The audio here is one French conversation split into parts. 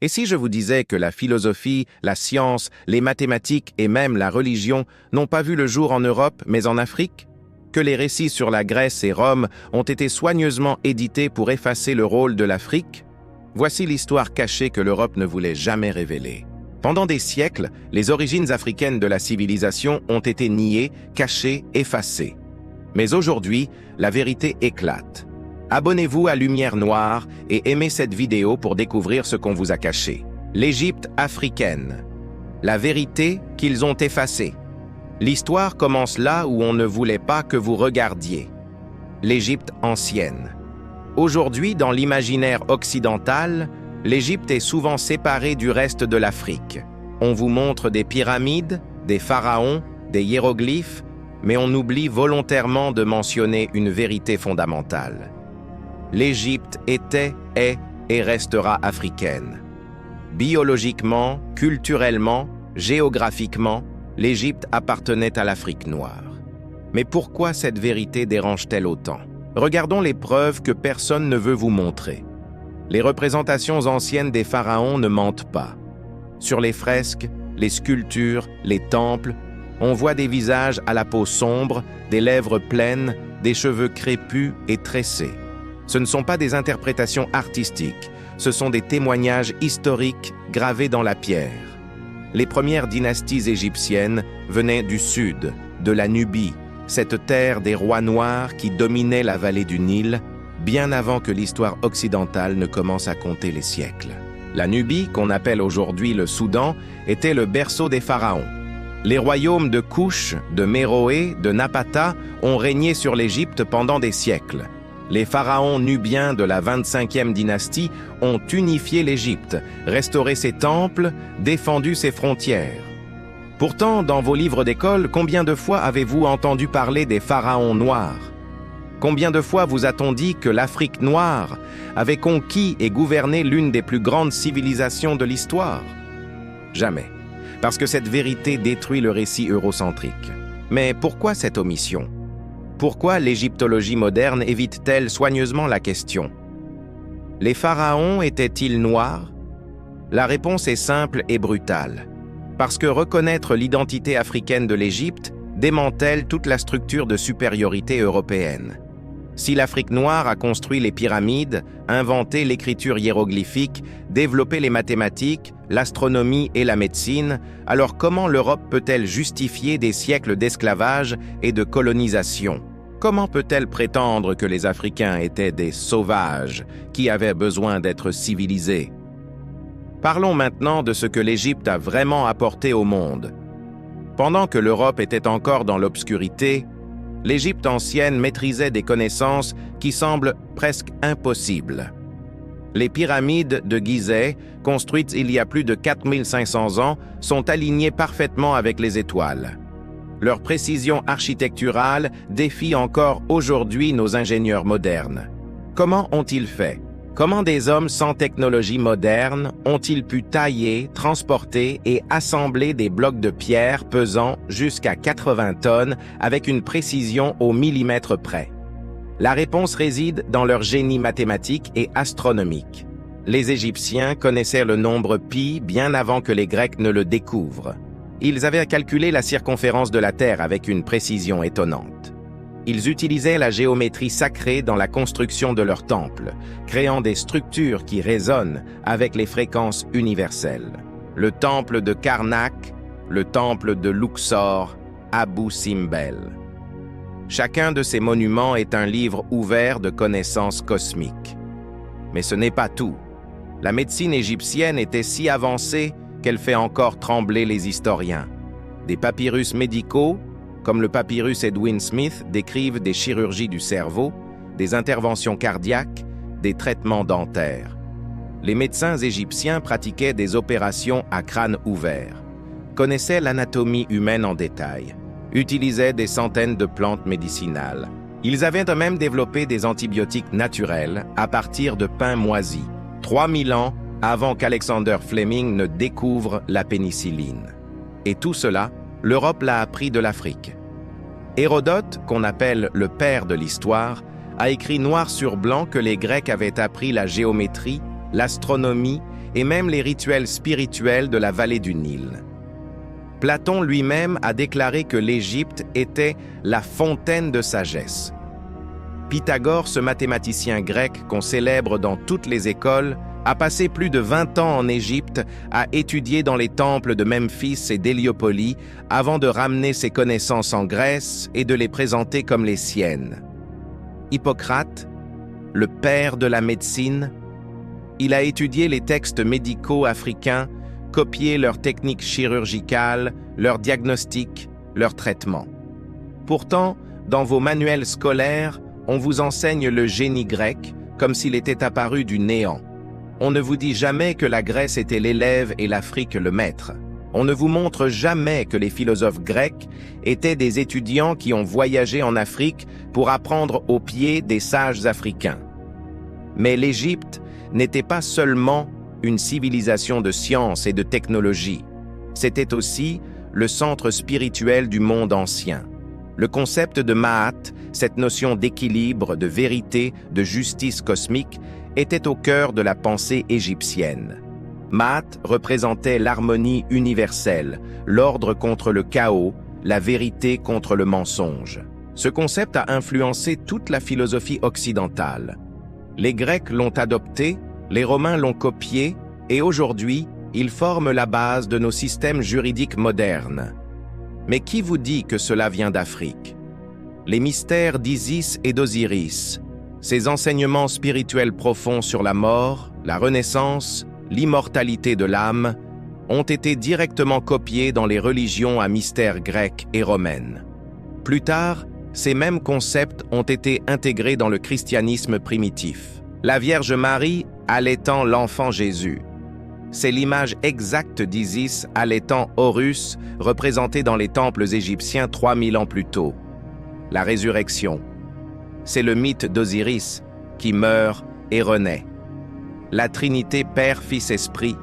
Et si je vous disais que la philosophie, la science, les mathématiques et même la religion n'ont pas vu le jour en Europe, mais en Afrique? Que les récits sur la Grèce et Rome ont été soigneusement édités pour effacer le rôle de l'Afrique? Voici l'histoire cachée que l'Europe ne voulait jamais révéler. Pendant des siècles, les origines africaines de la civilisation ont été niées, cachées, effacées. Mais aujourd'hui, la vérité éclate. Abonnez-vous à Lumière Noire et aimez cette vidéo pour découvrir ce qu'on vous a caché. L'Égypte africaine. La vérité qu'ils ont effacée. L'histoire commence là où on ne voulait pas que vous regardiez. L'Égypte ancienne. Aujourd'hui, dans l'imaginaire occidental, l'Égypte est souvent séparée du reste de l'Afrique. On vous montre des pyramides, des pharaons, des hiéroglyphes, mais on oublie volontairement de mentionner une vérité fondamentale. L'Égypte était, est et restera africaine. Biologiquement, culturellement, géographiquement, l'Égypte appartenait à l'Afrique noire. Mais pourquoi cette vérité dérange-t-elle autant? Regardons les preuves que personne ne veut vous montrer. Les représentations anciennes des pharaons ne mentent pas. Sur les fresques, les sculptures, les temples, on voit des visages à la peau sombre, des lèvres pleines, des cheveux crépus et tressés. Ce ne sont pas des interprétations artistiques, ce sont des témoignages historiques gravés dans la pierre. Les premières dynasties égyptiennes venaient du sud, de la Nubie, cette terre des rois noirs qui dominait la vallée du Nil, bien avant que l'histoire occidentale ne commence à compter les siècles. La Nubie, qu'on appelle aujourd'hui le Soudan, était le berceau des pharaons. Les royaumes de Kouch, de Méroé, de Napata ont régné sur l'Égypte pendant des siècles. Les pharaons nubiens de la 25e dynastie ont unifié l'Égypte, restauré ses temples, défendu ses frontières. Pourtant, dans vos livres d'école, combien de fois avez-vous entendu parler des pharaons noirs? Combien de fois vous a-t-on dit que l'Afrique noire avait conquis et gouverné l'une des plus grandes civilisations de l'histoire? Jamais, parce que cette vérité détruit le récit eurocentrique. Mais pourquoi cette omission? Pourquoi l'égyptologie moderne évite-t-elle soigneusement la question? Les pharaons étaient-ils noirs? La réponse est simple et brutale. Parce que reconnaître l'identité africaine de l'Égypte démantèle toute la structure de supériorité européenne. Si l'Afrique noire a construit les pyramides, inventé l'écriture hiéroglyphique, développé les mathématiques, l'astronomie et la médecine, alors comment l'Europe peut-elle justifier des siècles d'esclavage et de colonisation? Comment peut-elle prétendre que les Africains étaient des sauvages qui avaient besoin d'être civilisés? Parlons maintenant de ce que l'Égypte a vraiment apporté au monde. Pendant que l'Europe était encore dans l'obscurité, l'Égypte ancienne maîtrisait des connaissances qui semblent presque impossibles. Les pyramides de Gizeh, construites il y a plus de 4500 ans, sont alignées parfaitement avec les étoiles. Leur précision architecturale défie encore aujourd'hui nos ingénieurs modernes. Comment ont-ils fait? Comment des hommes sans technologie moderne ont-ils pu tailler, transporter et assembler des blocs de pierre pesant jusqu'à 80 tonnes avec une précision au millimètre près? La réponse réside dans leur génie mathématique et astronomique. Les Égyptiens connaissaient le nombre pi bien avant que les Grecs ne le découvrent. Ils avaient calculé la circonférence de la Terre avec une précision étonnante. Ils utilisaient la géométrie sacrée dans la construction de leurs temples, créant des structures qui résonnent avec les fréquences universelles. Le temple de Karnak, le temple de Luxor, Abou Simbel. Chacun de ces monuments est un livre ouvert de connaissances cosmiques. Mais ce n'est pas tout. La médecine égyptienne était si avancée qu'elle fait encore trembler les historiens. Des papyrus médicaux, comme le papyrus Edwin Smith, décrivent des chirurgies du cerveau, des interventions cardiaques, des traitements dentaires. Les médecins égyptiens pratiquaient des opérations à crâne ouvert, connaissaient l'anatomie humaine en détail, utilisaient des centaines de plantes médicinales. Ils avaient même développé des antibiotiques naturels à partir de pins moisis, 3000 ans avant qu'Alexander Fleming ne découvre la pénicilline. Et tout cela, l'Europe l'a appris de l'Afrique. Hérodote, qu'on appelle le père de l'histoire, a écrit noir sur blanc que les Grecs avaient appris la géométrie, l'astronomie et même les rituels spirituels de la vallée du Nil. Platon lui-même a déclaré que l'Égypte était la fontaine de sagesse. Pythagore, ce mathématicien grec qu'on célèbre dans toutes les écoles, a passé plus de 20 ans en Égypte à étudier dans les temples de Memphis et d'Héliopolie avant de ramener ses connaissances en Grèce et de les présenter comme les siennes. Hippocrate, le père de la médecine, il a étudié les textes médicaux africains, copié leurs techniques chirurgicales, leurs diagnostics, leurs traitements. Pourtant, dans vos manuels scolaires, on vous enseigne le génie grec comme s'il était apparu du néant. On ne vous dit jamais que la Grèce était l'élève et l'Afrique le maître. On ne vous montre jamais que les philosophes grecs étaient des étudiants qui ont voyagé en Afrique pour apprendre aux pieds des sages africains. Mais l'Égypte n'était pas seulement une civilisation de science et de technologie. C'était aussi le centre spirituel du monde ancien. Le concept de Ma'at, cette notion d'équilibre, de vérité, de justice cosmique, était au cœur de la pensée égyptienne. Ma'at représentait l'harmonie universelle, l'ordre contre le chaos, la vérité contre le mensonge. Ce concept a influencé toute la philosophie occidentale. Les Grecs l'ont adopté, les Romains l'ont copié, et aujourd'hui, ils forment la base de nos systèmes juridiques modernes. Mais qui vous dit que cela vient d'Afrique? Les mystères d'Isis et d'Osiris, ces enseignements spirituels profonds sur la mort, la renaissance, l'immortalité de l'âme, ont été directement copiés dans les religions à mystère grecques et romaines. Plus tard, ces mêmes concepts ont été intégrés dans le christianisme primitif. La Vierge Marie allaitant l'enfant Jésus. C'est l'image exacte d'Isis allaitant Horus, représentée dans les temples égyptiens 3000 ans plus tôt. La résurrection. C'est le mythe d'Osiris qui meurt et renaît. La Trinité Père, Fils, Esprit.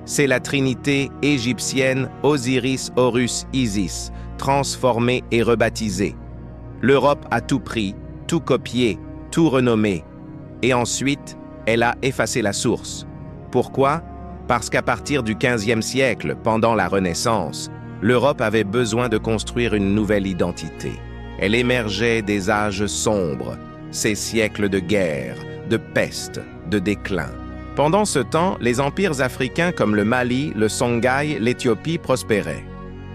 C'est la Trinité égyptienne Osiris, Horus, Isis, transformée et rebaptisée. L'Europe a tout pris, tout copié, tout renommé. Et ensuite, elle a effacé la source. Pourquoi? Parce qu'à partir du XVe siècle, pendant la Renaissance, l'Europe avait besoin de construire une nouvelle identité. Elle émergeait des âges sombres, ces siècles de guerre, de peste, de déclin. Pendant ce temps, les empires africains comme le Mali, le Songhai, l'Éthiopie prospéraient.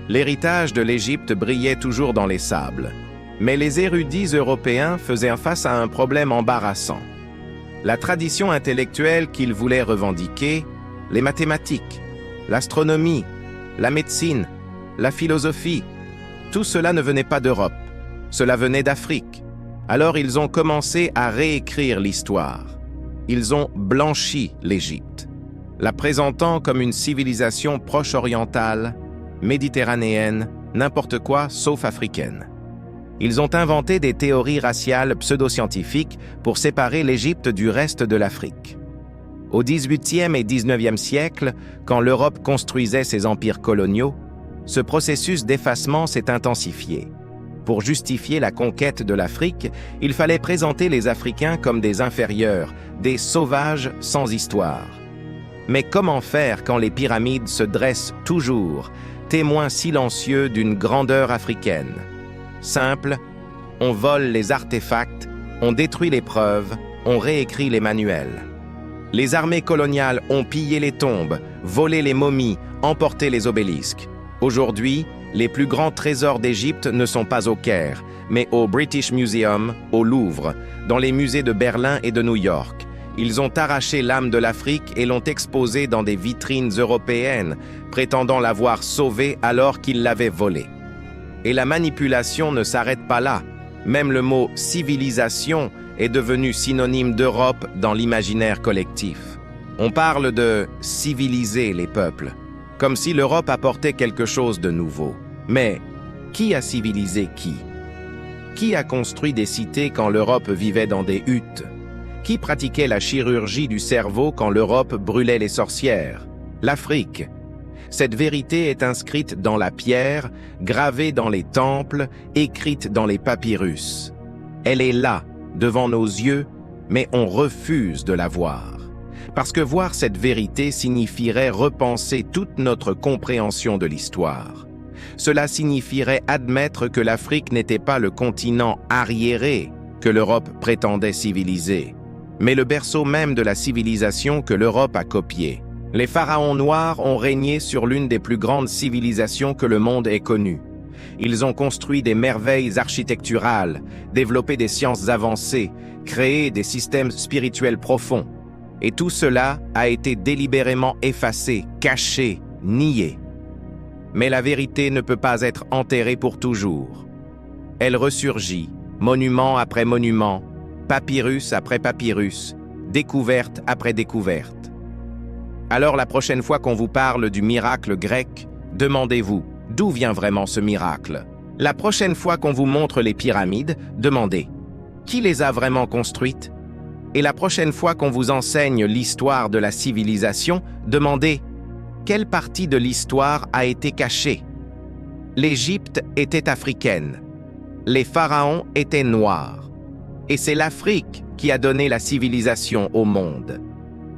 L'héritage de l'Égypte brillait toujours dans les sables. Mais les érudits européens faisaient face à un problème embarrassant. La tradition intellectuelle qu'ils voulaient revendiquer, les mathématiques, l'astronomie, la médecine, la philosophie, tout cela ne venait pas d'Europe, cela venait d'Afrique. Alors ils ont commencé à réécrire l'histoire. Ils ont blanchi l'Égypte, la présentant comme une civilisation proche-orientale, méditerranéenne, n'importe quoi sauf africaine. Ils ont inventé des théories raciales pseudo-scientifiques pour séparer l'Égypte du reste de l'Afrique. Au XVIIIe et XIXe siècle, quand l'Europe construisait ses empires coloniaux, ce processus d'effacement s'est intensifié. Pour justifier la conquête de l'Afrique, il fallait présenter les Africains comme des inférieurs, des sauvages sans histoire. Mais comment faire quand les pyramides se dressent toujours, témoins silencieux d'une grandeur africaine? Simple, on vole les artefacts, on détruit les preuves, on réécrit les manuels. Les armées coloniales ont pillé les tombes, volé les momies, emporté les obélisques. Aujourd'hui, les plus grands trésors d'Égypte ne sont pas au Caire, mais au British Museum, au Louvre, dans les musées de Berlin et de New York. Ils ont arraché l'âme de l'Afrique et l'ont exposée dans des vitrines européennes, prétendant l'avoir sauvée alors qu'ils l'avaient volée. Et la manipulation ne s'arrête pas là. Même le mot « civilisation » est devenu synonyme d'Europe dans l'imaginaire collectif. On parle de « civiliser les peuples », comme si l'Europe apportait quelque chose de nouveau. Mais qui a civilisé qui? Qui a construit des cités quand l'Europe vivait dans des huttes? Qui pratiquait la chirurgie du cerveau quand l'Europe brûlait les sorcières? L'Afrique. Cette vérité est inscrite dans la pierre, gravée dans les temples, écrite dans les papyrus. Elle est là, devant nos yeux, mais on refuse de la voir. parce que voir cette vérité signifierait repenser toute notre compréhension de l'histoire. Cela signifierait admettre que l'Afrique n'était pas le continent arriéré que l'Europe prétendait civiliser, mais le berceau même de la civilisation que l'Europe a copié. Les pharaons noirs ont régné sur l'une des plus grandes civilisations que le monde ait connues. Ils ont construit des merveilles architecturales, développé des sciences avancées, créé des systèmes spirituels profonds. Et tout cela a été délibérément effacé, caché, nié. Mais la vérité ne peut pas être enterrée pour toujours. Elle ressurgit, monument après monument, papyrus après papyrus, découverte après découverte. Alors la prochaine fois qu'on vous parle du miracle grec, demandez-vous, d'où vient vraiment ce miracle? La prochaine fois qu'on vous montre les pyramides, demandez, qui les a vraiment construites? Et la prochaine fois qu'on vous enseigne l'histoire de la civilisation, demandez, quelle partie de l'histoire a été cachée? L'Égypte était africaine. Les pharaons étaient noirs. Et c'est l'Afrique qui a donné la civilisation au monde.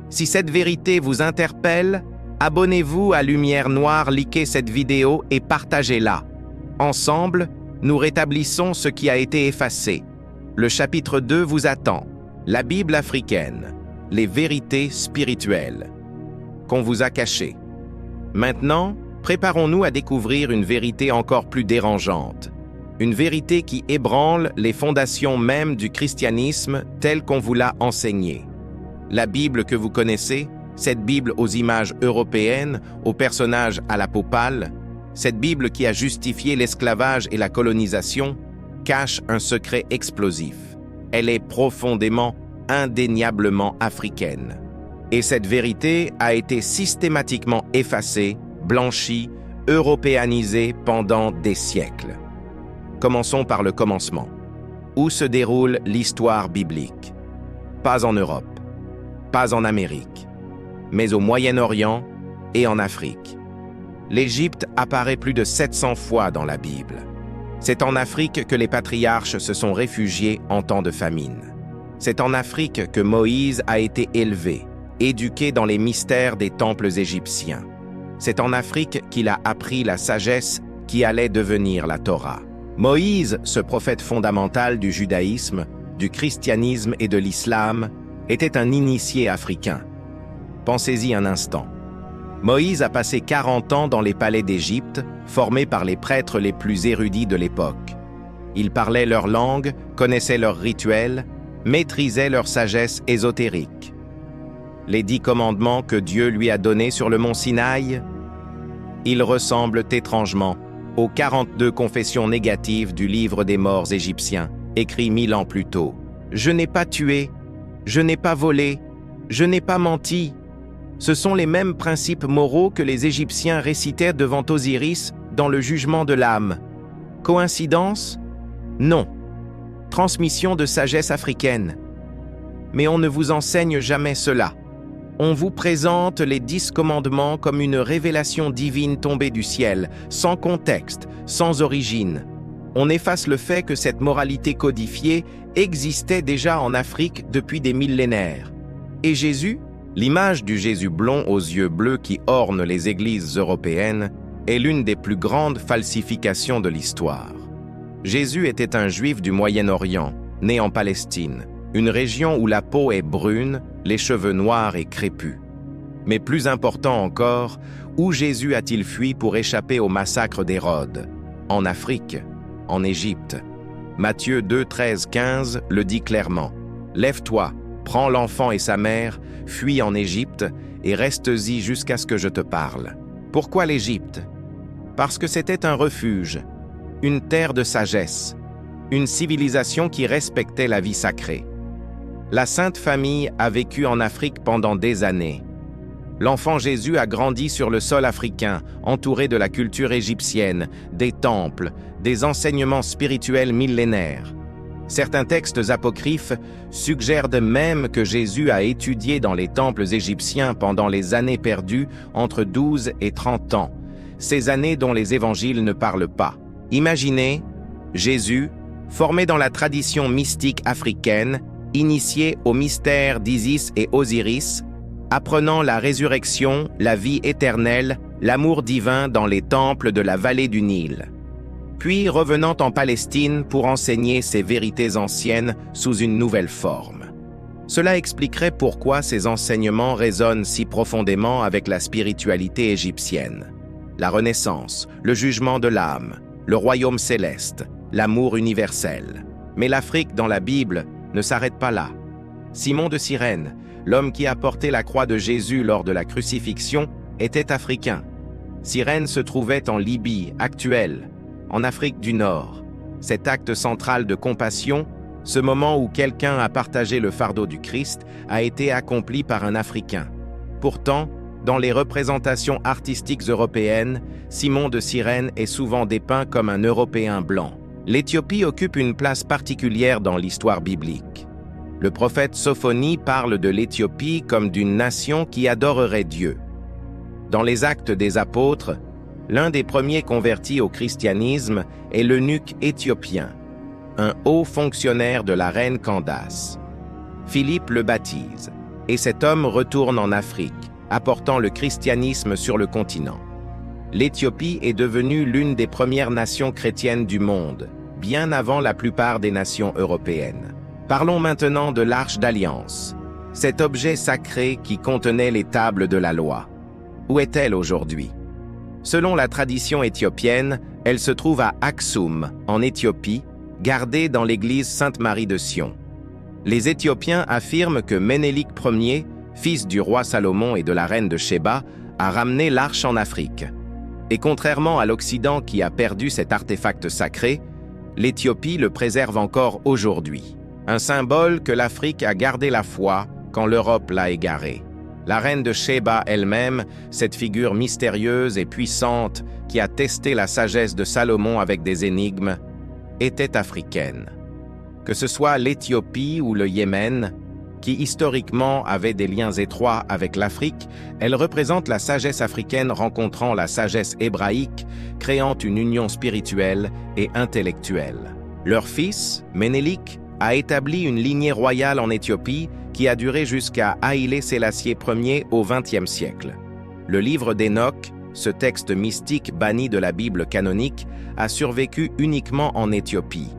Si cette vérité vous interpelle, abonnez-vous à Lumière Noire, likez cette vidéo et partagez-la. Ensemble, nous rétablissons ce qui a été effacé. Le chapitre 2 vous attend. La Bible africaine, les vérités spirituelles qu'on vous a cachées. Maintenant, préparons-nous à découvrir une vérité encore plus dérangeante. Une vérité qui ébranle les fondations mêmes du christianisme tel qu'on vous l'a enseigné. La Bible que vous connaissez, cette Bible aux images européennes, aux personnages à la peau pâle, cette Bible qui a justifié l'esclavage et la colonisation, cache un secret explosif. Elle est profondément, indéniablement africaine. Et cette vérité a été systématiquement effacée, blanchie, européanisée pendant des siècles. Commençons par le commencement. Où se déroule l'histoire biblique? Pas en Europe, pas en Amérique, mais au Moyen-Orient et en Afrique. L'Égypte apparaît plus de 700 fois dans la Bible. C'est en Afrique que les patriarches se sont réfugiés en temps de famine. C'est en Afrique que Moïse a été élevé, éduqué dans les mystères des temples égyptiens. C'est en Afrique qu'il a appris la sagesse qui allait devenir la Torah. Moïse, ce prophète fondamental du judaïsme, du christianisme et de l'islam, était un initié africain. Pensez-y un instant. Moïse a passé 40 ans dans les palais d'Égypte, formé par les prêtres les plus érudits de l'époque. Il parlait leur langue, connaissait leurs rituels, maîtrisait leur sagesse ésotérique. Les 10 commandements que Dieu lui a donnés sur le mont Sinaï, ils ressemblent étrangement aux 42 confessions négatives du livre des morts égyptiens, écrit 1000 ans plus tôt. Je n'ai pas tué, je n'ai pas volé, je n'ai pas menti. Ce sont les mêmes principes moraux que les Égyptiens récitaient devant Osiris dans le jugement de l'âme. Coïncidence? Non. Transmission de sagesse africaine. Mais on ne vous enseigne jamais cela. On vous présente les 10 commandements comme une révélation divine tombée du ciel, sans contexte, sans origine. On efface le fait que cette moralité codifiée existait déjà en Afrique depuis des millénaires. Et Jésus, l'image du Jésus blond aux yeux bleus qui orne les églises européennes, est l'une des plus grandes falsifications de l'histoire. Jésus était un juif du Moyen-Orient, né en Palestine, une région où la peau est brune, les cheveux noirs et crépus. Mais plus important encore, où Jésus a-t-il fui pour échapper au massacre d'Hérode? En Afrique, en Égypte. Matthieu 2, 13, 15 le dit clairement. « Lève-toi, prends l'enfant et sa mère, fuis en Égypte et reste-y jusqu'à ce que je te parle. » Pourquoi l'Égypte? Parce que c'était un refuge, une terre de sagesse, une civilisation qui respectait la vie sacrée. La Sainte Famille a vécu en Afrique pendant des années. L'enfant Jésus a grandi sur le sol africain, entouré de la culture égyptienne, des temples, des enseignements spirituels millénaires. Certains textes apocryphes suggèrent de même que Jésus a étudié dans les temples égyptiens pendant les années perdues entre 12 et 30 ans, ces années dont les évangiles ne parlent pas. Imaginez, Jésus, formé dans la tradition mystique africaine, initié au mystère d'Isis et Osiris, apprenant la résurrection, la vie éternelle, l'amour divin dans les temples de la vallée du Nil. Puis revenant en Palestine pour enseigner ces vérités anciennes sous une nouvelle forme. Cela expliquerait pourquoi ces enseignements résonnent si profondément avec la spiritualité égyptienne. La Renaissance, le jugement de l'âme, le royaume céleste, l'amour universel. Mais l'Afrique dans la Bible ne s'arrête pas là. Simon de Cyrène, l'homme qui a porté la croix de Jésus lors de la crucifixion, était africain. Cyrène se trouvait en Libye actuelle, en Afrique du Nord. Cet acte central de compassion, ce moment où quelqu'un a partagé le fardeau du Christ, a été accompli par un Africain. Pourtant, dans les représentations artistiques européennes, Simon de Cyrène est souvent dépeint comme un Européen blanc. L'Éthiopie occupe une place particulière dans l'histoire biblique. Le prophète Sophonie parle de l'Éthiopie comme d'une nation qui adorerait Dieu. Dans les Actes des Apôtres, l'un des premiers convertis au christianisme est l'eunuque éthiopien, un haut fonctionnaire de la reine Candace. Philippe le baptise, et cet homme retourne en Afrique, apportant le christianisme sur le continent. L'Éthiopie est devenue l'une des premières nations chrétiennes du monde, bien avant la plupart des nations européennes. Parlons maintenant de l'Arche d'Alliance, cet objet sacré qui contenait les tables de la loi. Où est-elle aujourd'hui? Selon la tradition éthiopienne, elle se trouve à Aksum, en Éthiopie, gardée dans l'église Sainte-Marie de Sion. Les Éthiopiens affirment que Ménélik Ier, fils du roi Salomon et de la reine de Shéba, a ramené l'arche en Afrique. Et contrairement à l'Occident qui a perdu cet artefact sacré, l'Éthiopie le préserve encore aujourd'hui. Un symbole que l'Afrique a gardé la foi quand l'Europe l'a égaré. La reine de Shéba elle-même, cette figure mystérieuse et puissante qui a testé la sagesse de Salomon avec des énigmes, était africaine. Que ce soit l'Éthiopie ou le Yémen, qui historiquement avaient des liens étroits avec l'Afrique, elle représente la sagesse africaine rencontrant la sagesse hébraïque, créant une union spirituelle et intellectuelle. Leur fils, Ménélik, a établi une lignée royale en Éthiopie qui a duré jusqu'à Haïlé Sélassié Ier au XXe siècle. Le livre d'Enoch, ce texte mystique banni de la Bible canonique, a survécu uniquement en Éthiopie.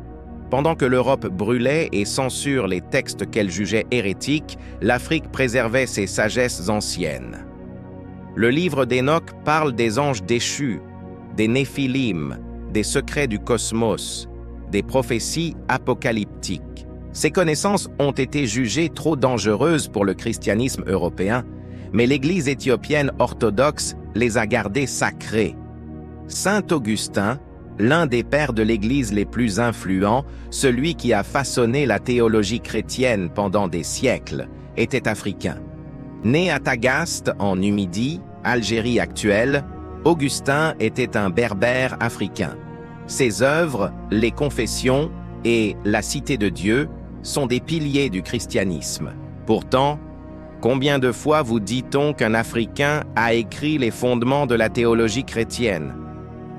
Pendant que l'Europe brûlait et censure les textes qu'elle jugeait hérétiques, l'Afrique préservait ses sagesses anciennes. Le livre d'Enoch parle des anges déchus, des Néphilim, des secrets du cosmos, des prophéties apocalyptiques. Ces connaissances ont été jugées trop dangereuses pour le christianisme européen, mais l'Église éthiopienne orthodoxe les a gardées sacrées. Saint Augustin, l'un des pères de l'Église les plus influents, celui qui a façonné la théologie chrétienne pendant des siècles, était africain. Né à Tagaste, en Numidie, Algérie actuelle, Augustin était un berbère africain. Ses œuvres, les Confessions et la Cité de Dieu sont des piliers du christianisme. Pourtant, combien de fois vous dit-on qu'un Africain a écrit les fondements de la théologie chrétienne?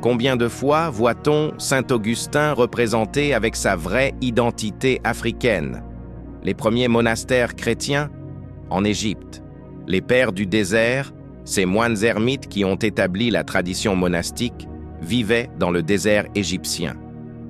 Combien de fois voit-on Saint Augustin représenté avec sa vraie identité africaine? Les premiers monastères chrétiens? En Égypte. Les pères du désert, ces moines ermites qui ont établi la tradition monastique, vivaient dans le désert égyptien.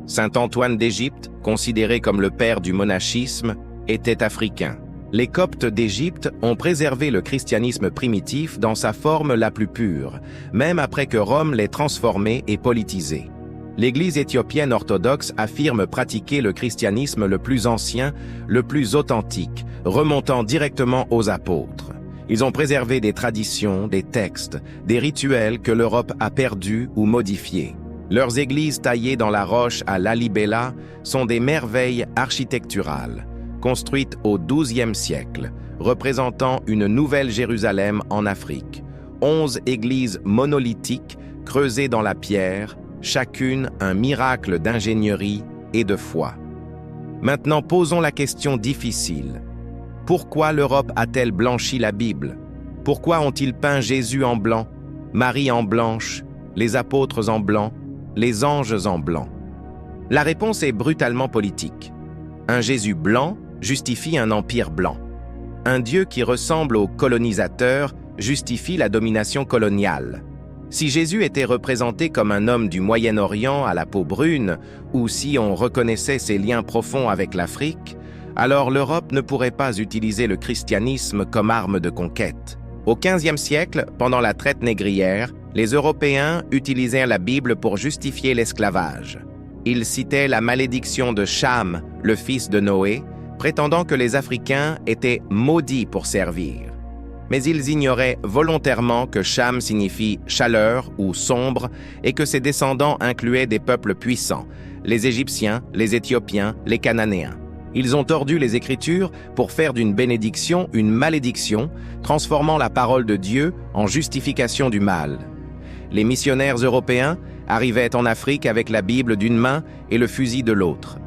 Saint Antoine d'Égypte, considéré comme le père du monachisme, était africain. Les Coptes d'Égypte ont préservé le christianisme primitif dans sa forme la plus pure, même après que Rome l'ait transformé et politisé. L'Église éthiopienne orthodoxe affirme pratiquer le christianisme le plus ancien, le plus authentique, remontant directement aux apôtres. Ils ont préservé des traditions, des textes, des rituels que l'Europe a perdus ou modifiés. Leurs églises taillées dans la roche à Lalibela sont des merveilles architecturales, construites au XIIe siècle, représentant une nouvelle Jérusalem en Afrique. 11 églises monolithiques creusées dans la pierre, chacune un miracle d'ingénierie et de foi. Maintenant, posons la question difficile. Pourquoi l'Europe a-t-elle blanchi la Bible? Pourquoi ont-ils peint Jésus en blanc, Marie en blanche, les apôtres en blanc, les anges en blanc? La réponse est brutalement politique. Un Jésus blanc justifie un empire blanc. Un Dieu qui ressemble aux colonisateurs justifie la domination coloniale. Si Jésus était représenté comme un homme du Moyen-Orient à la peau brune, ou si on reconnaissait ses liens profonds avec l'Afrique, alors l'Europe ne pourrait pas utiliser le christianisme comme arme de conquête. Au XVe siècle, pendant la traite négrière, les Européens utilisèrent la Bible pour justifier l'esclavage. Ils citaient la malédiction de Cham, le fils de Noé, prétendant que les Africains étaient maudits pour servir. Mais ils ignoraient volontairement que Cham signifie chaleur ou sombre et que ses descendants incluaient des peuples puissants, les Égyptiens, les Éthiopiens, les Cananéens. Ils ont tordu les Écritures pour faire d'une bénédiction une malédiction, transformant la parole de Dieu en justification du mal. Les missionnaires européens arrivaient en Afrique avec la Bible d'une main et le fusil de l'autre.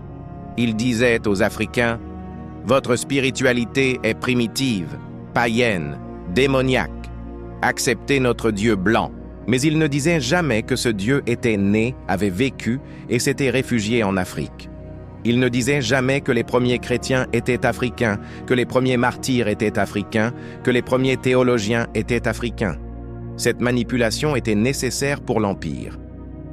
Ils disaient aux Africains « Votre spiritualité est primitive, païenne, démoniaque. Acceptez notre Dieu blanc. » Mais ils ne disaient jamais que ce Dieu était né, avait vécu et s'était réfugié en Afrique. Ils ne disaient jamais que les premiers chrétiens étaient africains, que les premiers martyrs étaient africains, que les premiers théologiens étaient africains. Cette manipulation était nécessaire pour l'Empire.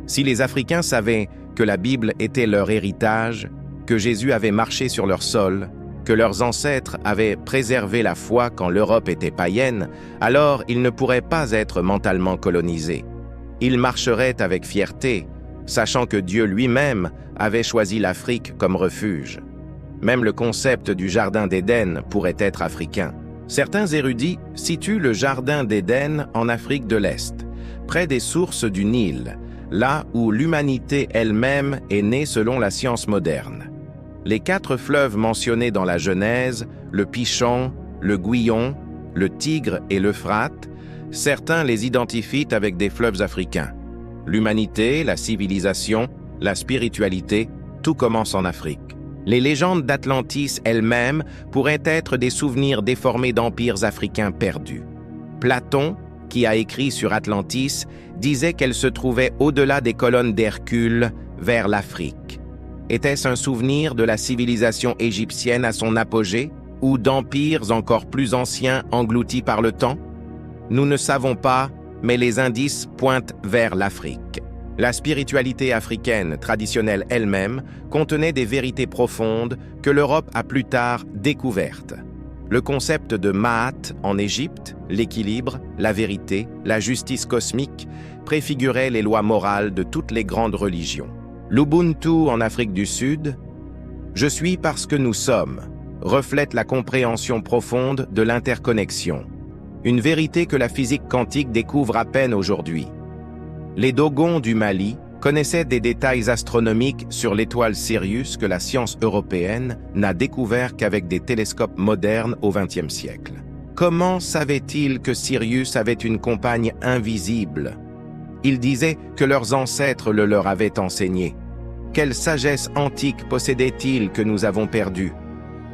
Si les Africains savaient que la Bible était leur héritage, que Jésus avait marché sur leur sol, que leurs ancêtres avaient préservé la foi quand l'Europe était païenne, alors ils ne pourraient pas être mentalement colonisés. Ils marcheraient avec fierté, sachant que Dieu lui-même avait choisi l'Afrique comme refuge. Même le concept du Jardin d'Éden pourrait être africain. Certains érudits situent le Jardin d'Éden en Afrique de l'Est, près des sources du Nil, là où l'humanité elle-même est née selon la science moderne. Les 4 fleuves mentionnés dans la Genèse, le Pichon, le Guillon, le Tigre et l'Euphrate, certains les identifient avec des fleuves africains. L'humanité, la civilisation, la spiritualité, tout commence en Afrique. Les légendes d'Atlantis elles-mêmes pourraient être des souvenirs déformés d'empires africains perdus. Platon, qui a écrit sur Atlantis, disait qu'elle se trouvait au-delà des colonnes d'Hercule, vers l'Afrique. Était-ce un souvenir de la civilisation égyptienne à son apogée, ou d'empires encore plus anciens engloutis par le temps? Nous ne savons pas, mais les indices pointent vers l'Afrique. La spiritualité africaine traditionnelle elle-même contenait des vérités profondes que l'Europe a plus tard découvertes. Le concept de Maat en Égypte, l'équilibre, la vérité, la justice cosmique, préfigurait les lois morales de toutes les grandes religions. L'Ubuntu en Afrique du Sud, « Je suis parce que nous sommes », reflète la compréhension profonde de l'interconnexion. Une vérité que la physique quantique découvre à peine aujourd'hui. Les Dogons du Mali connaissaient des détails astronomiques sur l'étoile Sirius que la science européenne n'a découvert qu'avec des télescopes modernes au XXe siècle. Comment savaient-ils que Sirius avait une compagne invisible? Ils disaient que leurs ancêtres le leur avaient enseigné. Quelle sagesse antique possédaient-ils que nous avons perdue?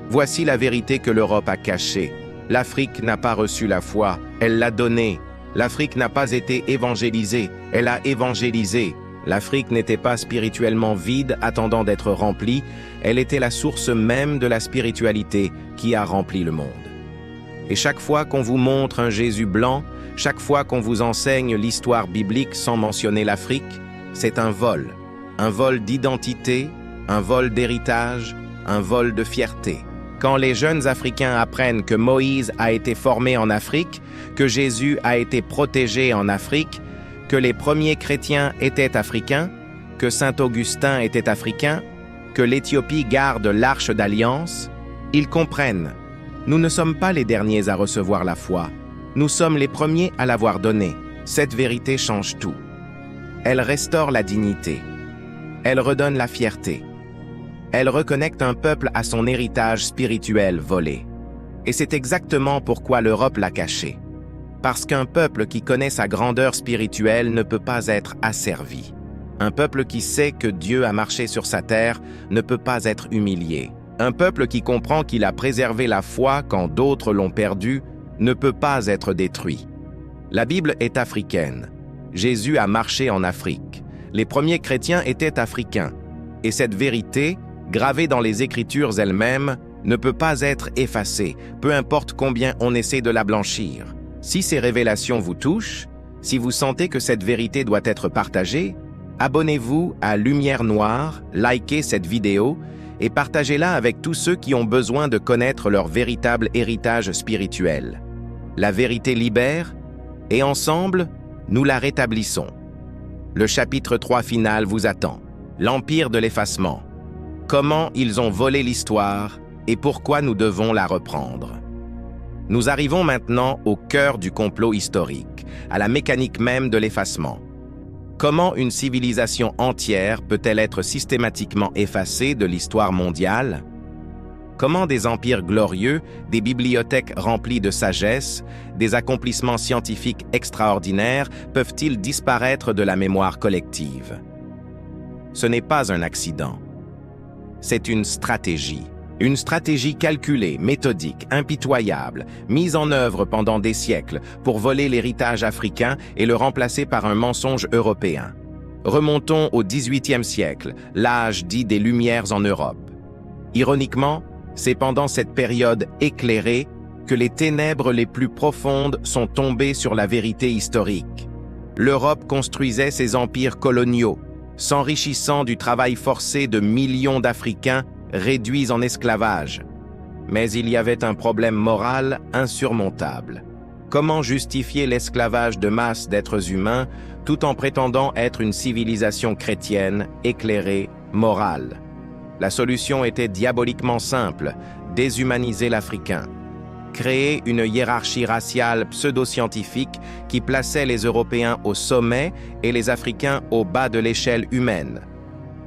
Voici la vérité que l'Europe a cachée. L'Afrique n'a pas reçu la foi, elle l'a donnée. L'Afrique n'a pas été évangélisée, elle a évangélisé. L'Afrique n'était pas spirituellement vide, attendant d'être remplie, elle était la source même de la spiritualité qui a rempli le monde. Et chaque fois qu'on vous montre un Jésus blanc, chaque fois qu'on vous enseigne l'histoire biblique sans mentionner l'Afrique, c'est un vol d'identité, un vol d'héritage, un vol de fierté. Quand les jeunes Africains apprennent que Moïse a été formé en Afrique, que Jésus a été protégé en Afrique, que les premiers chrétiens étaient africains, que Saint Augustin était africain, que l'Éthiopie garde l'Arche d'Alliance, ils comprennent. Nous ne sommes pas les derniers à recevoir la foi. Nous sommes les premiers à l'avoir donnée. Cette vérité change tout. Elle restaure la dignité. Elle redonne la fierté. Elle reconnecte un peuple à son héritage spirituel volé. Et c'est exactement pourquoi l'Europe l'a caché. Parce qu'un peuple qui connaît sa grandeur spirituelle ne peut pas être asservi. Un peuple qui sait que Dieu a marché sur sa terre ne peut pas être humilié. Un peuple qui comprend qu'il a préservé la foi quand d'autres l'ont perdue ne peut pas être détruit. La Bible est africaine. Jésus a marché en Afrique. Les premiers chrétiens étaient africains. Et cette vérité, gravée dans les Écritures elles-mêmes, ne peut pas être effacée, peu importe combien on essaie de la blanchir. Si ces révélations vous touchent, si vous sentez que cette vérité doit être partagée, abonnez-vous à Lumière Noire, likez cette vidéo et partagez-la avec tous ceux qui ont besoin de connaître leur véritable héritage spirituel. La vérité libère, et ensemble, nous la rétablissons. Le chapitre 3 final vous attend. L'Empire de l'effacement. Comment ils ont volé l'histoire et pourquoi nous devons la reprendre. Nous arrivons maintenant au cœur du complot historique, à la mécanique même de l'effacement. Comment une civilisation entière peut-elle être systématiquement effacée de l'histoire mondiale? Comment des empires glorieux, des bibliothèques remplies de sagesse, des accomplissements scientifiques extraordinaires peuvent-ils disparaître de la mémoire collective? Ce n'est pas un accident. C'est une stratégie. Une stratégie calculée, méthodique, impitoyable, mise en œuvre pendant des siècles pour voler l'héritage africain et le remplacer par un mensonge européen. Remontons au XVIIIe siècle, l'âge dit des Lumières en Europe. Ironiquement, c'est pendant cette période éclairée que les ténèbres les plus profondes sont tombées sur la vérité historique. L'Europe construisait ses empires coloniaux, s'enrichissant du travail forcé de millions d'Africains réduits en esclavage. Mais il y avait un problème moral insurmontable. Comment justifier l'esclavage de masse d'êtres humains tout en prétendant être une civilisation chrétienne, éclairée, morale? La solution était diaboliquement simple, déshumaniser l'Africain. Créer une hiérarchie raciale pseudo-scientifique qui plaçait les Européens au sommet et les Africains au bas de l'échelle humaine.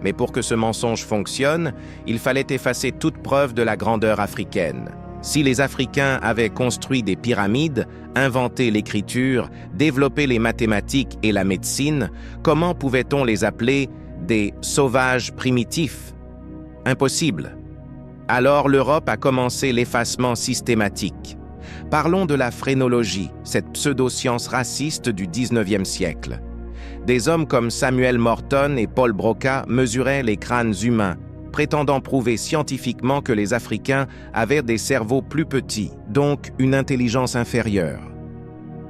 Mais pour que ce mensonge fonctionne, il fallait effacer toute preuve de la grandeur africaine. Si les Africains avaient construit des pyramides, inventé l'écriture, développé les mathématiques et la médecine, comment pouvait-on les appeler des sauvages primitifs? Impossible. Alors l'Europe a commencé l'effacement systématique. Parlons de la phrénologie, cette pseudo-science raciste du XIXe siècle. Des hommes comme Samuel Morton et Paul Broca mesuraient les crânes humains, prétendant prouver scientifiquement que les Africains avaient des cerveaux plus petits, donc une intelligence inférieure.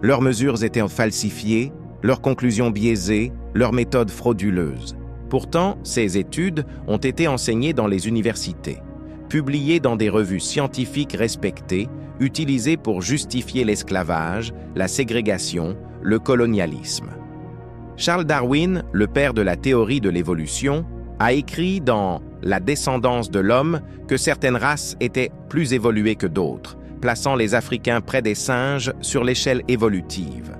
Leurs mesures étaient falsifiées, leurs conclusions biaisées, leurs méthodes frauduleuses. Pourtant, ces études ont été enseignées dans les universités, publiées dans des revues scientifiques respectées, utilisées pour justifier l'esclavage, la ségrégation, le colonialisme. Charles Darwin, le père de la théorie de l'évolution, a écrit dans La descendance de l'homme que certaines races étaient plus évoluées que d'autres, plaçant les Africains près des singes sur l'échelle évolutive.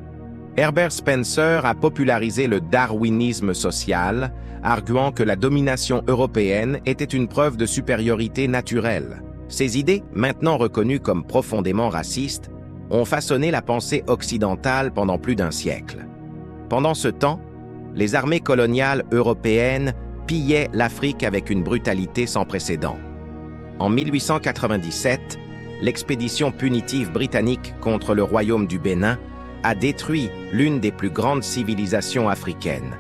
Herbert Spencer a popularisé le darwinisme social, arguant que la domination européenne était une preuve de supériorité naturelle. Ces idées, maintenant reconnues comme profondément racistes, ont façonné la pensée occidentale pendant plus d'un siècle. Pendant ce temps, les armées coloniales européennes pillaient l'Afrique avec une brutalité sans précédent. En 1897, l'expédition punitive britannique contre le royaume du Bénin a détruit l'une des plus grandes civilisations africaines.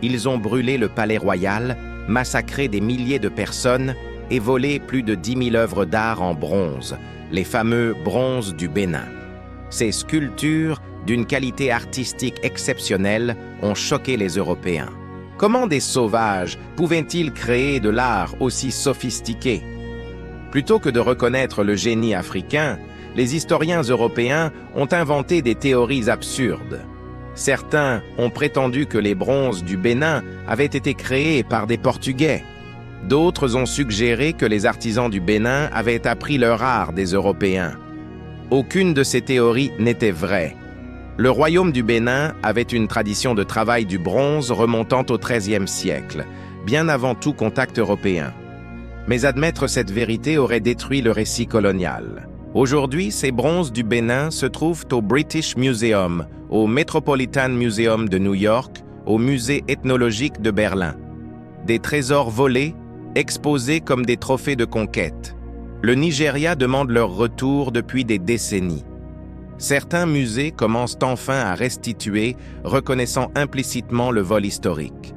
Ils ont brûlé le palais royal, massacré des milliers de personnes et volé plus de 10 000 œuvres d'art en bronze, les fameux bronzes du Bénin. Ces sculptures, d'une qualité artistique exceptionnelle, ont choqué les Européens. Comment des sauvages pouvaient-ils créer de l'art aussi sophistiqué? Plutôt que de reconnaître le génie africain, les historiens européens ont inventé des théories absurdes. Certains ont prétendu que les bronzes du Bénin avaient été créés par des Portugais. D'autres ont suggéré que les artisans du Bénin avaient appris leur art des Européens. Aucune de ces théories n'était vraie. Le royaume du Bénin avait une tradition de travail du bronze remontant au XIIIe siècle, bien avant tout contact européen. Mais admettre cette vérité aurait détruit le récit colonial. Aujourd'hui, ces bronzes du Bénin se trouvent au British Museum, au Metropolitan Museum de New York, au Musée ethnologique de Berlin. Des trésors volés, exposés comme des trophées de conquête. Le Nigeria demande leur retour depuis des décennies. Certains musées commencent enfin à restituer, reconnaissant implicitement le vol historique.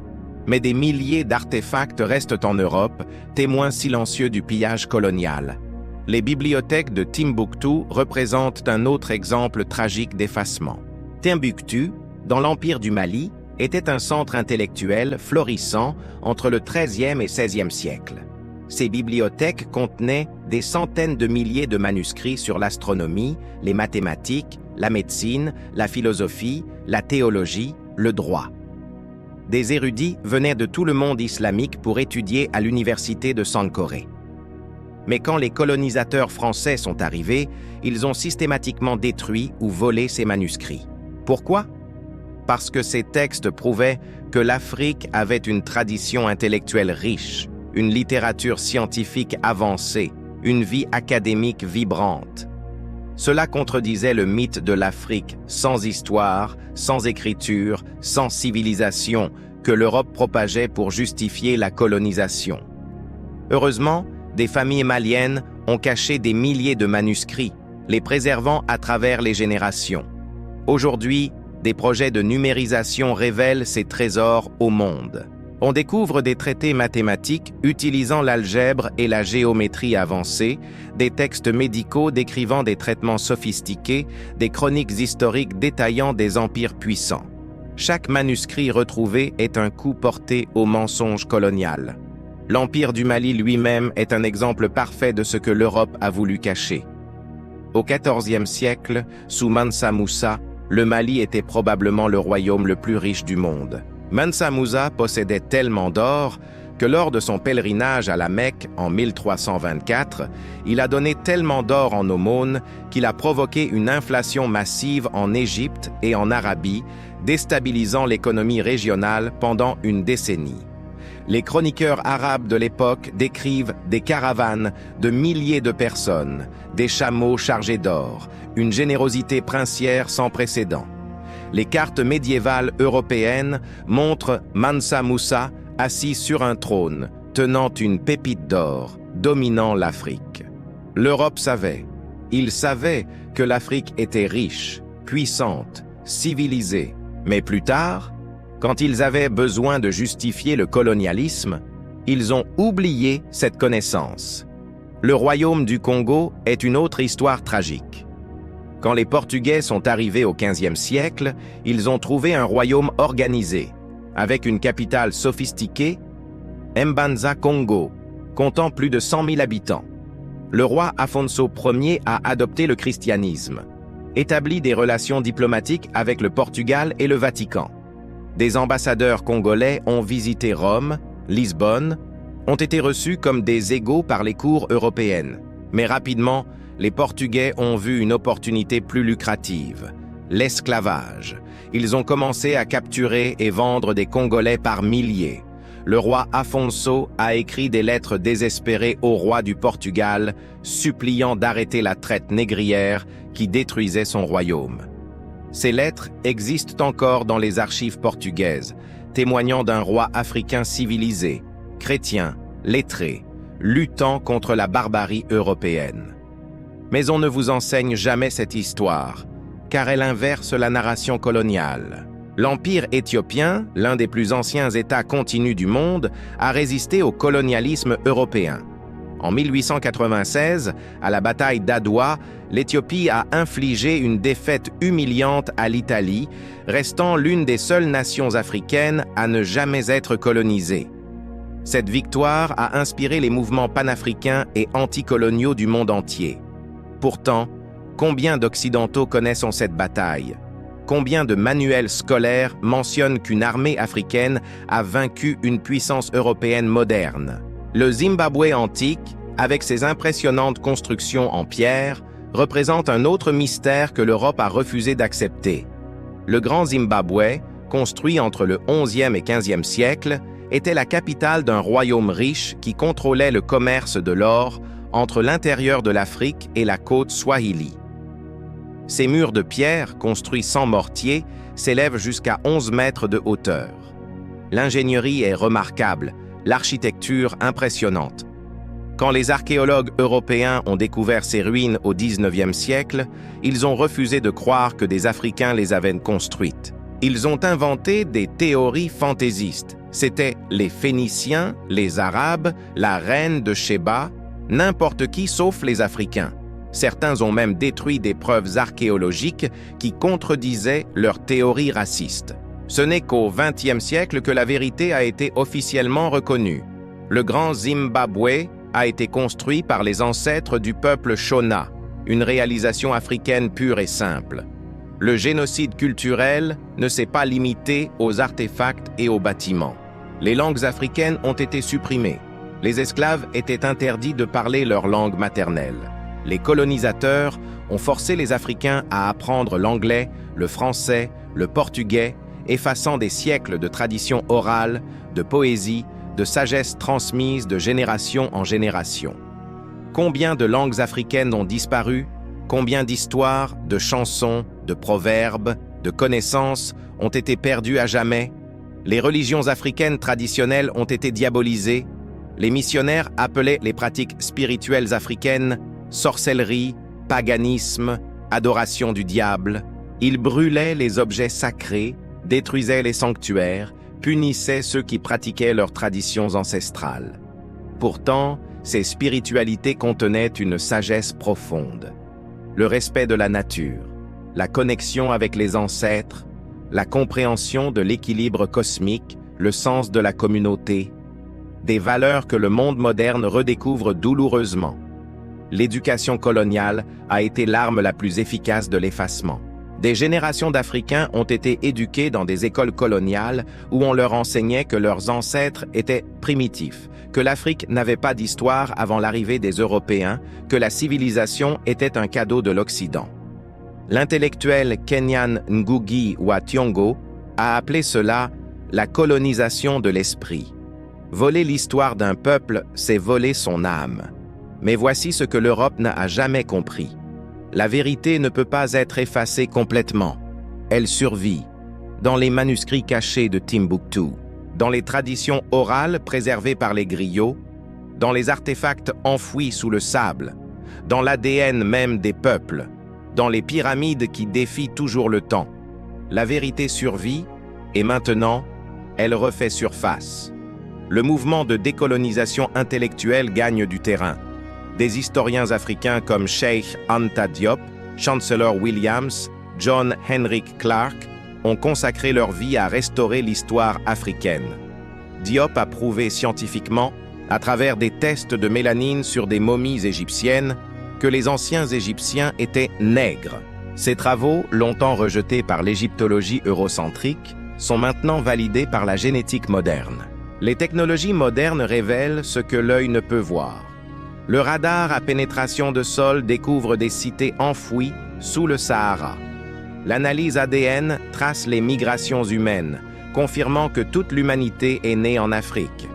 Mais des milliers d'artefacts restent en Europe, témoins silencieux du pillage colonial. Les bibliothèques de Timbuktu représentent un autre exemple tragique d'effacement. Timbuktu, dans l'Empire du Mali, était un centre intellectuel florissant entre le XIIIe et XVIe siècle. Ces bibliothèques contenaient des centaines de milliers de manuscrits sur l'astronomie, les mathématiques, la médecine, la philosophie, la théologie, le droit. Des érudits venaient de tout le monde islamique pour étudier à l'université de Sankore. Mais quand les colonisateurs français sont arrivés, ils ont systématiquement détruit ou volé ces manuscrits. Pourquoi ? Parce que ces textes prouvaient que l'Afrique avait une tradition intellectuelle riche, une littérature scientifique avancée, une vie académique vibrante. Cela contredisait le mythe de l'Afrique sans histoire, sans écriture, sans civilisation que l'Europe propageait pour justifier la colonisation. Heureusement, des familles maliennes ont caché des milliers de manuscrits, les préservant à travers les générations. Aujourd'hui, des projets de numérisation révèlent ces trésors au monde. On découvre des traités mathématiques utilisant l'algèbre et la géométrie avancée, des textes médicaux décrivant des traitements sophistiqués, des chroniques historiques détaillant des empires puissants. Chaque manuscrit retrouvé est un coup porté au mensonge colonial. L'Empire du Mali lui-même est un exemple parfait de ce que l'Europe a voulu cacher. Au XIVe siècle, sous Mansa Moussa, le Mali était probablement le royaume le plus riche du monde. Mansa Moussa possédait tellement d'or que lors de son pèlerinage à la Mecque en 1324, il a donné tellement d'or en aumône qu'il a provoqué une inflation massive en Égypte et en Arabie, déstabilisant l'économie régionale pendant une décennie. Les chroniqueurs arabes de l'époque décrivent des caravanes de milliers de personnes, des chameaux chargés d'or, une générosité princière sans précédent. Les cartes médiévales européennes montrent Mansa Moussa assis sur un trône, tenant une pépite d'or, dominant l'Afrique. L'Europe savait. Ils savaient que l'Afrique était riche, puissante, civilisée. Mais plus tard, quand ils avaient besoin de justifier le colonialisme, ils ont oublié cette connaissance. Le royaume du Congo est une autre histoire tragique. Quand les Portugais sont arrivés au XVe siècle, ils ont trouvé un royaume organisé, avec une capitale sophistiquée, Mbanza Congo, comptant plus de 100 000 habitants. Le roi Afonso Ier a adopté le christianisme, établi des relations diplomatiques avec le Portugal et le Vatican. Des ambassadeurs congolais ont visité Rome, Lisbonne, ont été reçus comme des égaux par les cours européennes. Mais rapidement, les Portugais ont vu une opportunité plus lucrative, l'esclavage. Ils ont commencé à capturer et vendre des Congolais par milliers. Le roi Afonso a écrit des lettres désespérées au roi du Portugal, suppliant d'arrêter la traite négrière qui détruisait son royaume. Ces lettres existent encore dans les archives portugaises, témoignant d'un roi africain civilisé, chrétien, lettré, luttant contre la barbarie européenne. Mais on ne vous enseigne jamais cette histoire, car elle inverse la narration coloniale. L'Empire éthiopien, l'un des plus anciens États continus du monde, a résisté au colonialisme européen. En 1896, à la bataille d'Adwa, l'Éthiopie a infligé une défaite humiliante à l'Italie, restant l'une des seules nations africaines à ne jamais être colonisée. Cette victoire a inspiré les mouvements panafricains et anticoloniaux du monde entier. Pourtant, combien d'Occidentaux connaissent cette bataille ? Combien de manuels scolaires mentionnent qu'une armée africaine a vaincu une puissance européenne moderne ? Le Zimbabwe antique, avec ses impressionnantes constructions en pierre, représente un autre mystère que l'Europe a refusé d'accepter. Le Grand Zimbabwe, construit entre le XIe et XVe siècle, était la capitale d'un royaume riche qui contrôlait le commerce de l'or entre l'intérieur de l'Afrique et la côte Swahili. Ces murs de pierre, construits sans mortier, s'élèvent jusqu'à 11 mètres de hauteur. L'ingénierie est remarquable, l'architecture impressionnante. Quand les archéologues européens ont découvert ces ruines au XIXe siècle, ils ont refusé de croire que des Africains les avaient construites. Ils ont inventé des théories fantaisistes. C'étaient les Phéniciens, les Arabes, la reine de Sheba, N'importe qui sauf les Africains. Certains ont même détruit des preuves archéologiques qui contredisaient leurs théories racistes. Ce n'est qu'au XXe siècle que la vérité a été officiellement reconnue. Le Grand Zimbabwe a été construit par les ancêtres du peuple Shona, une réalisation africaine pure et simple. Le génocide culturel ne s'est pas limité aux artefacts et aux bâtiments. Les langues africaines ont été supprimées. Les esclaves étaient interdits de parler leur langue maternelle. Les colonisateurs ont forcé les Africains à apprendre l'anglais, le français, le portugais, effaçant des siècles de traditions orales, de poésie, de sagesse transmise de génération en génération. Combien de langues africaines ont disparu? Combien d'histoires, de chansons, de proverbes, de connaissances ont été perdues à jamais? Les religions africaines traditionnelles ont été diabolisées. Les missionnaires appelaient les pratiques spirituelles africaines sorcellerie, paganisme, adoration du diable. Ils brûlaient les objets sacrés, détruisaient les sanctuaires, punissaient ceux qui pratiquaient leurs traditions ancestrales. Pourtant, ces spiritualités contenaient une sagesse profonde. Le respect de la nature, la connexion avec les ancêtres, la compréhension de l'équilibre cosmique, le sens de la communauté, des valeurs que le monde moderne redécouvre douloureusement. L'éducation coloniale a été l'arme la plus efficace de l'effacement. Des générations d'Africains ont été éduqués dans des écoles coloniales où on leur enseignait que leurs ancêtres étaient primitifs, que l'Afrique n'avait pas d'histoire avant l'arrivée des Européens, que la civilisation était un cadeau de l'Occident. L'intellectuel Kenyan Ngugi wa Thiong'o a appelé cela la colonisation de l'esprit. Voler l'histoire d'un peuple, c'est voler son âme. Mais voici ce que l'Europe n'a jamais compris. La vérité ne peut pas être effacée complètement. Elle survit dans les manuscrits cachés de Timbuktu, dans les traditions orales préservées par les griots, dans les artefacts enfouis sous le sable, dans l'ADN même des peuples, dans les pyramides qui défient toujours le temps. La vérité survit et maintenant, elle refait surface. Le mouvement de décolonisation intellectuelle gagne du terrain. Des historiens africains comme Cheikh Anta Diop, Chancellor Williams, John Henrik Clarke ont consacré leur vie à restaurer l'histoire africaine. Diop a prouvé scientifiquement, à travers des tests de mélanine sur des momies égyptiennes, que les anciens Égyptiens étaient nègres. Ces travaux, longtemps rejetés par l'égyptologie eurocentrique, sont maintenant validés par la génétique moderne. Les technologies modernes révèlent ce que l'œil ne peut voir. Le radar à pénétration de sol découvre des cités enfouies sous le Sahara. L'analyse ADN trace les migrations humaines, confirmant que toute l'humanité est née en Afrique.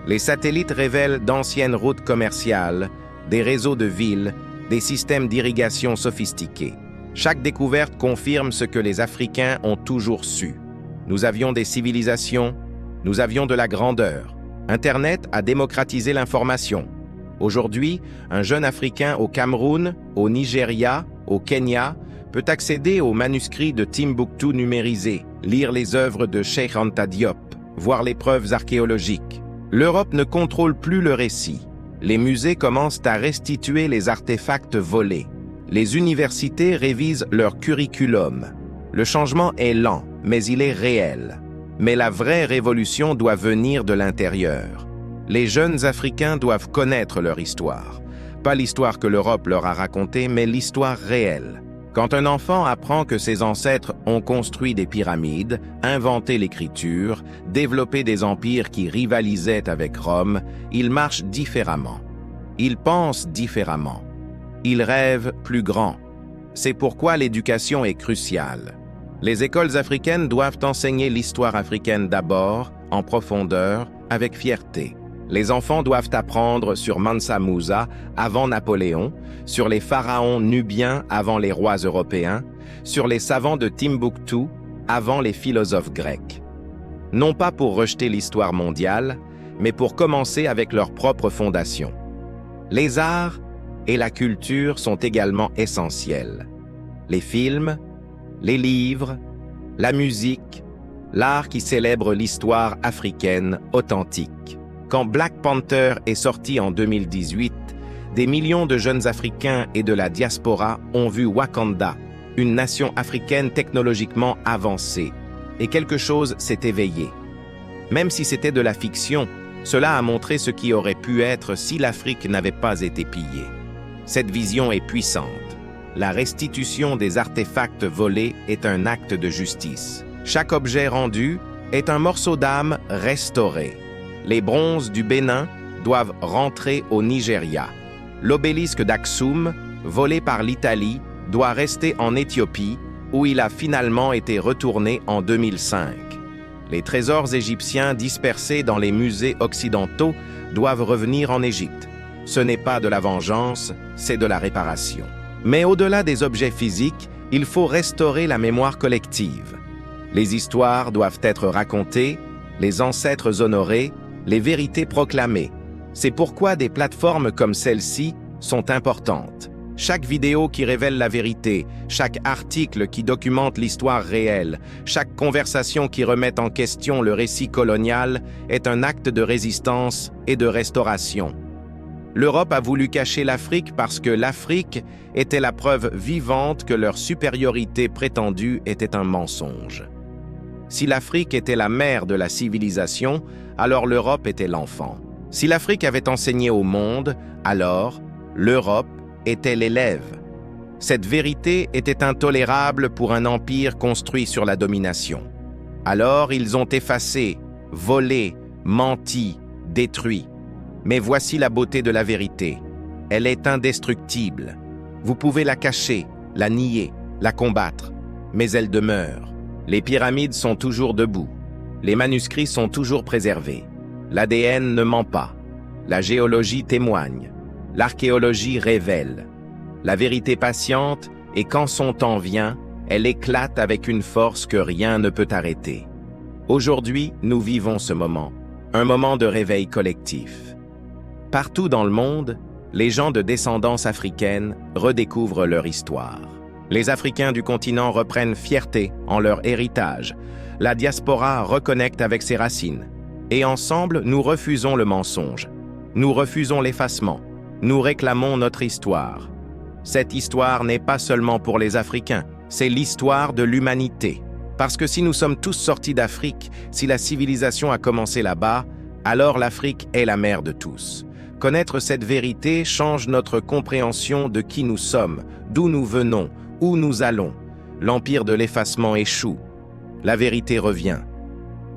Les satellites révèlent d'anciennes routes commerciales, des réseaux de villes, des systèmes d'irrigation sophistiqués. Chaque découverte confirme ce que les Africains ont toujours su. Nous avions des civilisations, nous avions de la grandeur. Internet a démocratisé l'information. Aujourd'hui, un jeune Africain au Cameroun, au Nigeria, au Kenya, peut accéder aux manuscrits de Timbuktu numérisés, lire les œuvres de Cheikh Anta Diop, voir les preuves archéologiques. L'Europe ne contrôle plus le récit. Les musées commencent à restituer les artefacts volés. Les universités révisent leur curriculum. Le changement est lent, mais il est réel. Mais la vraie révolution doit venir de l'intérieur. Les jeunes Africains doivent connaître leur histoire. Pas l'histoire que l'Europe leur a racontée, mais l'histoire réelle. Quand un enfant apprend que ses ancêtres ont construit des pyramides, inventé l'écriture, développé des empires qui rivalisaient avec Rome, il marche différemment. Il pense différemment. Il rêve plus grand. C'est pourquoi l'éducation est cruciale. Les écoles africaines doivent enseigner l'histoire africaine d'abord, en profondeur, avec fierté. Les enfants doivent apprendre sur Mansa Musa avant Napoléon, sur les pharaons nubiens avant les rois européens, sur les savants de Timbuktu avant les philosophes grecs. Non pas pour rejeter l'histoire mondiale, mais pour commencer avec leur propre fondation. Les arts et la culture sont également essentiels. Les films, les livres, la musique, l'art qui célèbre l'histoire africaine authentique. Quand Black Panther est sorti en 2018, des millions de jeunes Africains et de la diaspora ont vu Wakanda, une nation africaine technologiquement avancée, et quelque chose s'est éveillé. Même si c'était de la fiction, cela a montré ce qui aurait pu être si l'Afrique n'avait pas été pillée. Cette vision est puissante. La restitution des artefacts volés est un acte de justice. Chaque objet rendu est un morceau d'âme restauré. Les bronzes du Bénin doivent rentrer au Nigeria. L'obélisque d'Aksum, volé par l'Italie, doit rester en Éthiopie, où il a finalement été retourné en 2005. Les trésors égyptiens dispersés dans les musées occidentaux doivent revenir en Égypte. Ce n'est pas de la vengeance, c'est de la réparation. Mais au-delà des objets physiques, il faut restaurer la mémoire collective. Les histoires doivent être racontées, les ancêtres honorés, les vérités proclamées. C'est pourquoi des plateformes comme celle-ci sont importantes. Chaque vidéo qui révèle la vérité, chaque article qui documente l'histoire réelle, chaque conversation qui remet en question le récit colonial est un acte de résistance et de restauration. L'Europe a voulu cacher l'Afrique parce que l'Afrique était la preuve vivante que leur supériorité prétendue était un mensonge. Si l'Afrique était la mère de la civilisation, alors l'Europe était l'enfant. Si l'Afrique avait enseigné au monde, alors l'Europe était l'élève. Cette vérité était intolérable pour un empire construit sur la domination. Alors ils ont effacé, volé, menti, détruit. Mais voici la beauté de la vérité. Elle est indestructible. Vous pouvez la cacher, la nier, la combattre, mais elle demeure. Les pyramides sont toujours debout. Les manuscrits sont toujours préservés. L'ADN ne ment pas. La géologie témoigne. L'archéologie révèle. La vérité patiente, et quand son temps vient, elle éclate avec une force que rien ne peut arrêter. Aujourd'hui, nous vivons ce moment, un moment de réveil collectif. Partout dans le monde, les gens de descendance africaine redécouvrent leur histoire. Les Africains du continent reprennent fierté en leur héritage. La diaspora reconnecte avec ses racines. Et ensemble, nous refusons le mensonge. Nous refusons l'effacement. Nous réclamons notre histoire. Cette histoire n'est pas seulement pour les Africains, c'est l'histoire de l'humanité. Parce que si nous sommes tous sortis d'Afrique, si la civilisation a commencé là-bas, alors l'Afrique est la mère de tous. Connaître cette vérité change notre compréhension de qui nous sommes, d'où nous venons, où nous allons. L'empire de l'effacement échoue. La vérité revient.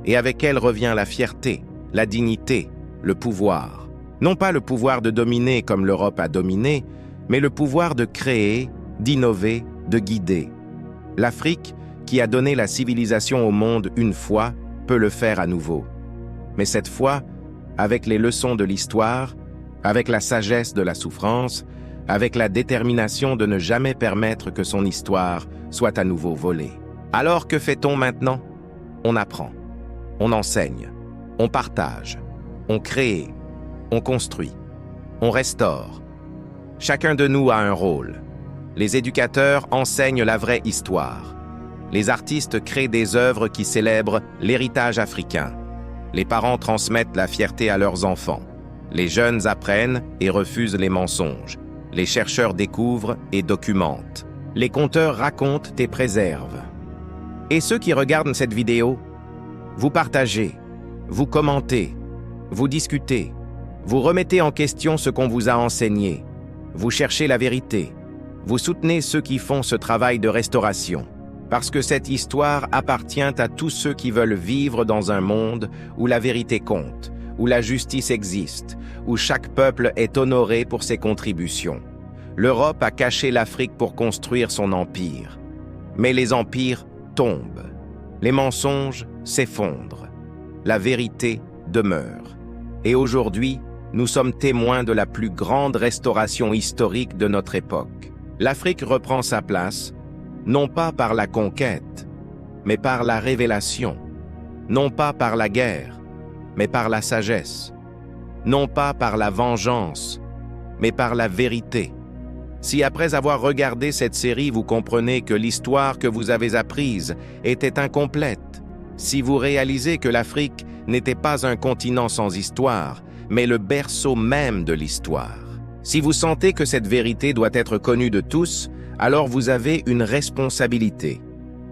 Et avec elle revient la fierté, la dignité, le pouvoir. Non pas le pouvoir de dominer comme l'Europe a dominé, mais le pouvoir de créer, d'innover, de guider. L'Afrique, qui a donné la civilisation au monde une fois, peut le faire à nouveau. Mais cette fois, avec les leçons de l'histoire, avec la sagesse de la souffrance, avec la détermination de ne jamais permettre que son histoire soit à nouveau volée. Alors que fait-on maintenant? On apprend, on enseigne, on partage, on crée, on construit, on restaure. Chacun de nous a un rôle. Les éducateurs enseignent la vraie histoire. Les artistes créent des œuvres qui célèbrent l'héritage africain. Les parents transmettent la fierté à leurs enfants. Les jeunes apprennent et refusent les mensonges. Les chercheurs découvrent et documentent. Les conteurs racontent et préservent. Et ceux qui regardent cette vidéo, vous partagez, vous commentez, vous discutez, vous remettez en question ce qu'on vous a enseigné, vous cherchez la vérité, vous soutenez ceux qui font ce travail de restauration. Parce que cette histoire appartient à tous ceux qui veulent vivre dans un monde où la vérité compte, où la justice existe, où chaque peuple est honoré pour ses contributions. L'Europe a caché l'Afrique pour construire son empire. Mais les empires tombent. Les mensonges s'effondrent. La vérité demeure. Et aujourd'hui, nous sommes témoins de la plus grande restauration historique de notre époque. L'Afrique reprend sa place, non pas par la conquête, mais par la révélation, non pas par la guerre, mais par la sagesse, non pas par la vengeance, mais par la vérité. Si après avoir regardé cette série, vous comprenez que l'histoire que vous avez apprise était incomplète, si vous réalisez que l'Afrique n'était pas un continent sans histoire, mais le berceau même de l'histoire, Si vous sentez que cette vérité doit être connue de tous, alors vous avez une responsabilité.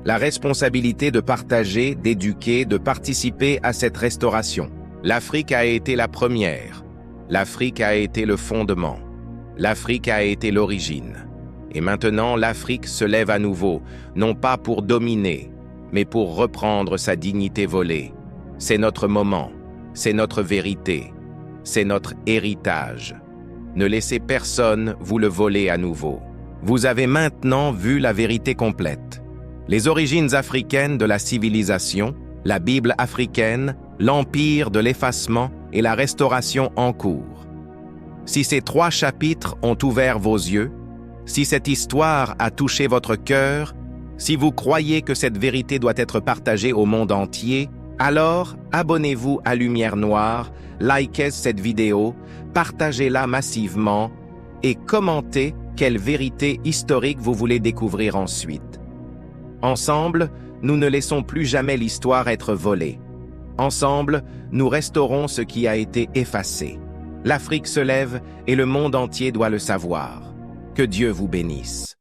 La responsabilité de partager, d'éduquer, de participer à cette restauration. L'Afrique a été la première. L'Afrique a été le fondement. L'Afrique a été l'origine. Et maintenant, l'Afrique se lève à nouveau, non pas pour dominer, mais pour reprendre sa dignité volée. C'est notre moment, c'est notre vérité, c'est notre héritage. Ne laissez personne vous le voler à nouveau. Vous avez maintenant vu la vérité complète. Les origines africaines de la civilisation, la Bible africaine, l'empire de l'effacement et la restauration en cours. Si ces 3 chapitres ont ouvert vos yeux, si cette histoire a touché votre cœur, si vous croyez que cette vérité doit être partagée au monde entier, alors abonnez-vous à Lumière Noire, likez cette vidéo, partagez-la massivement et commentez quelle vérité historique vous voulez découvrir ensuite. Ensemble, nous ne laissons plus jamais l'histoire être volée. Ensemble, nous restaurons ce qui a été effacé. L'Afrique se lève et le monde entier doit le savoir. Que Dieu vous bénisse.